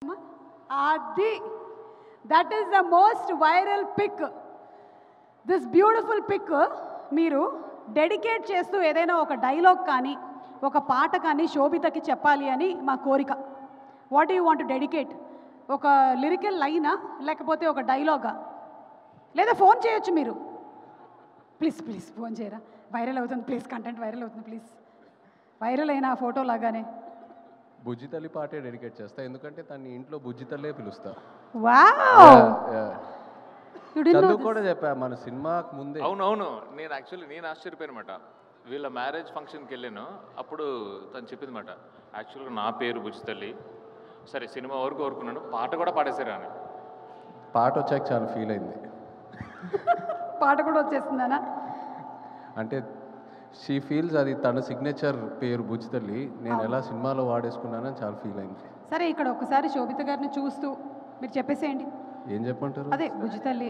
Adi, that is the most viral pic. This beautiful pic మీరు dedicate చేస్తూ ఏదైనా ఒక డైలాగ్ కానీ ఒక పాట కానీ శోభితకి చెప్పాలి అని మా కోరిక. What you want to dedicate? ఒక లిరికల్ లైనా లేకపోతే ఒక డైలాగా, లేదా ఫోన్ చేయొచ్చు మీరు. ప్లీజ్ ప్లీజ్ ఫోన్ చేయరా, వైరల్ అవుతుంది ప్లీజ్, కంటెంట్ వైరల్ అవుతుంది ప్లీజ్. వైరల్ అయిన ఫోటో లాగానే బుజ్జితల్లి పాటే డెడికేట్ చేస్తా, ఎందుకంటే తన ఇంట్లో బుజ్జితల్లే పిలుస్తా. వావ్, చదువు కూడా చెప్పా మన సినిమాకు ముందే. అవునవును, నేను ఆశ్చర్యపోయానమాట. వీళ్ళ మ్యారేజ్ ఫంక్షన్కి వెళ్ళాను, అప్పుడు తను చెప్పింది మాట, యాక్చువల్గా నా పేరు బుజ్జితల్లి, సరే సినిమా వరకు కోరుకున్నాను, పాట కూడా పాడేశారు అని. పాట వచ్చాక చాలా ఫీల్ అయింది. పాట కూడా వచ్చేస్తుందనా? అంటే షీ ఫీల్స్ అది తన సిగ్నేచర్ పేరు బుజ్జితల్లి, నేను ఎలా సినిమాలో వాడేసుకున్నానని చాలా ఫీల్ అయింది. సరే, ఇక్కడ ఒకసారి శోభిత గారిని చూస్తూ మీరు చెప్పేసేయండి. ఏం చెప్పంటారు? అదే బుజ్జితల్లి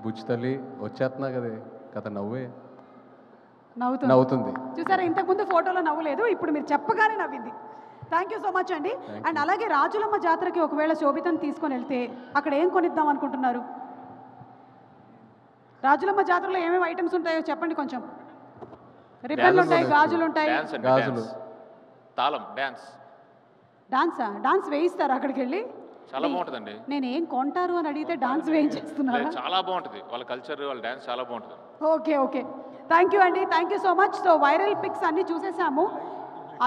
బుజ్జితల్లి వచ్చేస్తున్నా కదే కథ, నవ్వే నవ్వుతుంది. చూసారా, ఇంతకుముందు ఫోటోలో నవ్వులేదు, ఇప్పుడు మీరు చెప్పగానే నవ్వింది. థ్యాంక్ యూ సో మచ్ అండి. అండ్ అలాగే రాజులమ్మ జాతరకి ఒకవేళ శోభితను తీసుకొని వెళ్తే అక్కడ ఏం కొనిద్దాం అనుకుంటున్నారు? రాజులమ్మ జాతరలో ఏమేమి ఐటమ్స్ ఉంటాయో చెప్పండి కొంచెం. రిబ్బన్లు ఉంటాయి, గాజులు ఉంటాయి. గాజులు, తాళం, డాన్స్. డాన్సా? డాన్స్ వేయిస్తారు అక్కడికి వెళ్ళి? చాలా బాగుంటుందండి. నేను ఏం కొంటారు అని అడిగితే డాన్స్ వేయించేస్తున్నారు. చాలా బాగుంటుంది వాళ్ళ కల్చర్, వాళ్ళ డాన్స్ చాలా బాగుంటుంది. ఓకే ఓకే, థ్యాంక్ యూ అండి, thank you so much. So viral pics అన్నీ చూసేసాము.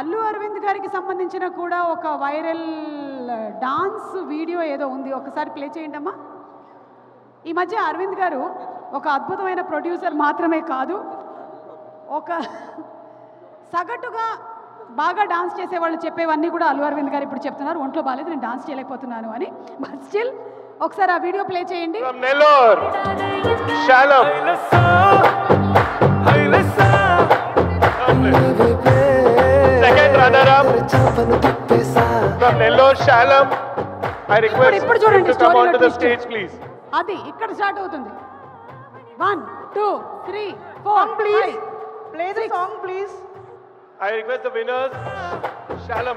అల్లు అరవింద్ గారికి సంబంధించిన కూడా ఒక వైరల్ డాన్స్ వీడియో ఏదో ఉంది, ఒకసారి ప్లే చేయండి అమ్మా. ఈ మధ్య అరవింద్ గారు ఒక అద్భుతమైన ప్రొడ్యూసర్ మాత్రమే కాదు, ఒక సగటుగా బాగా డాన్స్ చేసేవాళ్ళు చెప్పేవన్నీ కూడా అల్లు అరవింద్ గారు ఇప్పుడు చెప్తున్నారు. ఒంట్లో బాగాలేదు, నేను డాన్స్ చేయలేకపోతున్నాను అని. బట్ స్టిల్ ఒకసారి ఆ వీడియో ప్లే చేయండి. ఇప్పుడు చూడండి అది ఇక్కడ స్టార్ట్ అవుతుంది. 1 2 3 4 please play the song please. I request the winners, Shalom.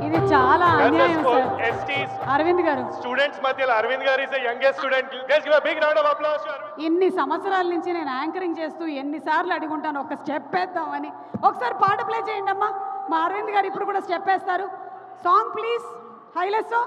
ఇది చాలా అన్యాయం సార్. అరవింద్ గారు, స్టూడెంట్స్ మధ్యలో అరవింద్ గారు is the youngest student. Let's give a big round of applause to Arvind. ఇన్ని సంవత్సరాల నుంచి నేను యాంకరింగ్ చేస్తూ ఎన్నిసార్లు అడుగుంటాను ఒక స్టెప్ వేద్దామని. ఒకసారి పాట ప్లే చేయండి అమ్మా. మా అరవింద్ గారు ఇప్పుడు కూడా స్టెప్ వేస్తారు. Song please. హైలెస్సో